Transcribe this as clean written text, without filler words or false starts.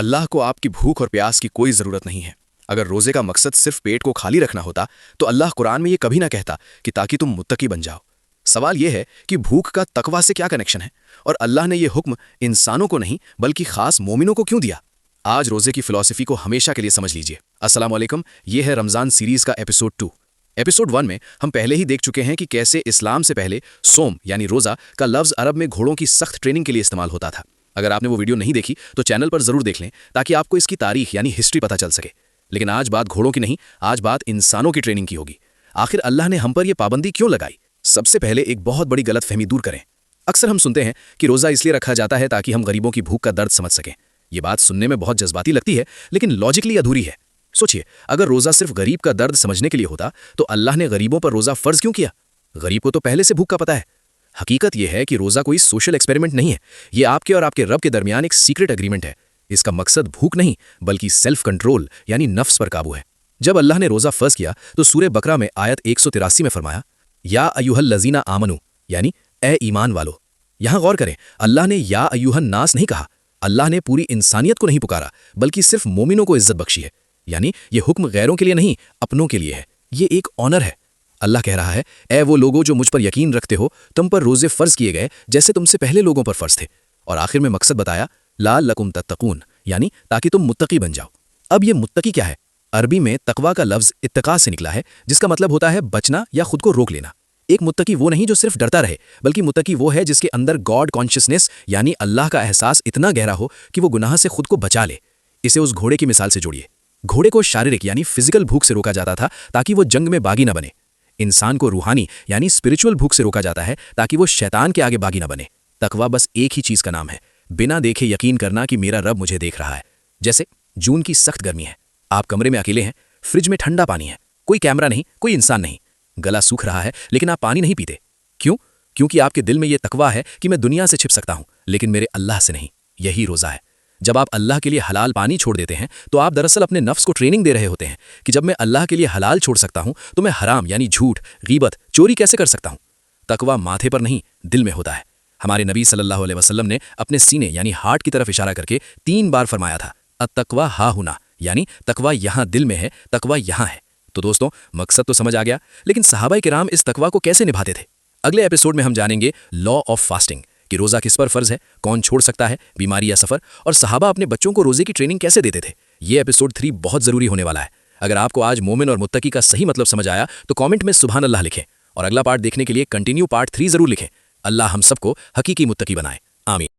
اللہ کو آپ کی بھوک اور پیاس کی کوئی ضرورت نہیں ہے۔ اگر روزے کا مقصد صرف پیٹ کو خالی رکھنا ہوتا تو اللہ قرآن میں یہ کبھی نہ کہتا کہ تاکہ تم متقی بن جاؤ۔ سوال یہ ہے کہ بھوک کا تقوی سے کیا کنیکشن ہے، اور اللہ نے یہ حکم انسانوں کو نہیں بلکہ خاص مومنوں کو کیوں دیا؟ آج روزے کی فلسفی کو ہمیشہ کے لیے سمجھ لیجئے۔ السلام علیکم، یہ ہے رمضان سیریز کا ایپیسوڈ 2۔ ایپیسوڈ 1 میں ہم پہلے ہی دیکھ چکے ہیں کہ کیسے اسلام سے پہلے سوم یعنی روزہ کا لفظ عرب میں گھوڑوں کی سخت ٹریننگ کے لیے استعمال ہوتا تھا۔ اگر آپ نے وہ ویڈیو نہیں دیکھی تو چینل پر ضرور دیکھ لیں تاکہ آپ کو اس کی تاریخ یعنی ہسٹری پتہ چل سکے۔ لیکن آج بات گھوڑوں کی نہیں، آج بات انسانوں کی ٹریننگ کی ہوگی۔ آخر اللہ نے ہم پر یہ پابندی کیوں لگائی؟ سب سے پہلے ایک بہت بڑی غلط فہمی دور کریں۔ اکثر ہم سنتے ہیں کہ روزہ اس لیے رکھا جاتا ہے تاکہ ہم غریبوں کی بھوک کا درد سمجھ سکیں۔ یہ بات سننے میں بہت جذباتی لگتی ہے لیکن لاجکلی ادھوری ہے۔ سوچئے، اگر روزہ صرف غریب کا درد سمجھنے کے لیے ہوتا تو اللہ نے غریبوں پر روزہ فرض کیوں کیا؟ غریب کو تو پہلے سے بھوک کا پتہ ہے۔ حقیقت یہ ہے کہ روزہ کوئی سوشل ایکسپیریمنٹ نہیں ہے، یہ آپ کے اور آپ کے رب کے درمیان ایک سیکرٹ ایگریمنٹ ہے۔ اس کا مقصد بھوک نہیں بلکہ سیلف کنٹرول یعنی نفس پر قابو ہے۔ جب اللہ نے روزہ فرض کیا تو سورہ بقرہ میں آیت 183 میں فرمایا، یا ایھا الذین آمنو یعنی اے ایمان والو۔ یہاں غور کریں، اللہ نے یا ایھا الناس نہیں کہا۔ اللہ نے پوری انسانیت کو نہیں پکارا بلکہ صرف مومنوں کو عزت بخشی ہے، یعنی یہ حکم غیروں کے لیے نہیں اپنوں کے لیے ہے۔ یہ ایک آنر ہے۔ اللہ کہہ رہا ہے، اے وہ لوگوں جو مجھ پر یقین رکھتے ہو، تم پر روزے فرض کیے گئے جیسے تم سے پہلے لوگوں پر فرض تھے، اور آخر میں مقصد بتایا لعلکم تتقون یعنی تاکہ تم متقی بن جاؤ۔ اب یہ متقی کیا ہے؟ عربی میں تقوی کا لفظ اتقاء سے نکلا ہے، جس کا مطلب ہوتا ہے بچنا یا خود کو روک لینا۔ ایک متقی وہ نہیں جو صرف ڈرتا رہے، بلکہ متقی وہ ہے جس کے اندر گاڈ کانشیسنس یعنی اللہ کا احساس اتنا گہرا ہو کہ وہ گناہ سے خود کو بچا لے۔ اسے اس گھوڑے کی مثال سے جوڑیے۔ گھوڑے کو شاریرک یعنی فزیکل بھوک سے روکا جاتا تھا تاکہ وہ جنگ میں باغی نہ بنے۔ انسان کو روحانی یعنی اسپرچول بھوک سے روکا جاتا ہے تاکہ وہ شیطان کے آگے باغی نہ بنے۔ تقوی بس ایک ہی چیز کا نام ہے، بنا دیکھے یقین کرنا کہ میرا رب مجھے دیکھ رہا ہے۔ جیسے جون کی سخت گرمی ہے، آپ کمرے میں اکیلے ہیں، فریج میں ٹھنڈا پانی ہے، کوئی کیمرہ نہیں، کوئی انسان نہیں، گلا سوکھ رہا ہے لیکن آپ پانی نہیں پیتے۔ کیوں؟ کیونکہ آپ کے دل میں یہ تقوی ہے کہ میں دنیا سے چھپ سکتا ہوں لیکن میرے اللہ سے نہیں۔ یہی روزہ ہے۔ جب آپ اللہ کے لیے حلال پانی چھوڑ دیتے ہیں تو آپ دراصل اپنے نفس کو ٹریننگ دے رہے ہوتے ہیں کہ جب میں اللہ کے لیے حلال چھوڑ سکتا ہوں تو میں حرام یعنی جھوٹ، غیبت، چوری کیسے کر سکتا ہوں؟ تقوی ماتھے پر نہیں دل میں ہوتا ہے۔ ہمارے نبی صلی اللہ علیہ وسلم نے اپنے سینے یعنی ہارٹ کی طرف اشارہ کر کے 3 بار فرمایا تھا، التقوی ہا ہنا یعنی تقوی یہاں دل میں ہے، تقوی یہاں ہے۔ تو دوستوں، مقصد تو سمجھ آ گیا، لیکن صحابہ کرام اس تقوی کو کیسے نبھاتے تھے؟ اگلے ایپیسوڈ میں ہم جانیں گے لا آف فاسٹنگ کہ روزہ کس پر فرض ہے، کون چھوڑ سکتا ہے، بیماری یا سفر، اور صحابہ اپنے بچوں کو روزے کی ٹریننگ کیسے دیتے تھے۔ یہ ایپیسوڈ 3 بہت ضروری ہونے والا ہے۔ اگر آپ کو آج مومن اور متقی کا صحیح مطلب سمجھ آیا تو کامنٹ میں سبحان اللہ لکھیں، اور اگلا پارٹ دیکھنے کے لیے کنٹینیو پارٹ 3 ضرور لکھیں۔ اللہ ہم سب کو حقیقی متقی بنائے، آمین۔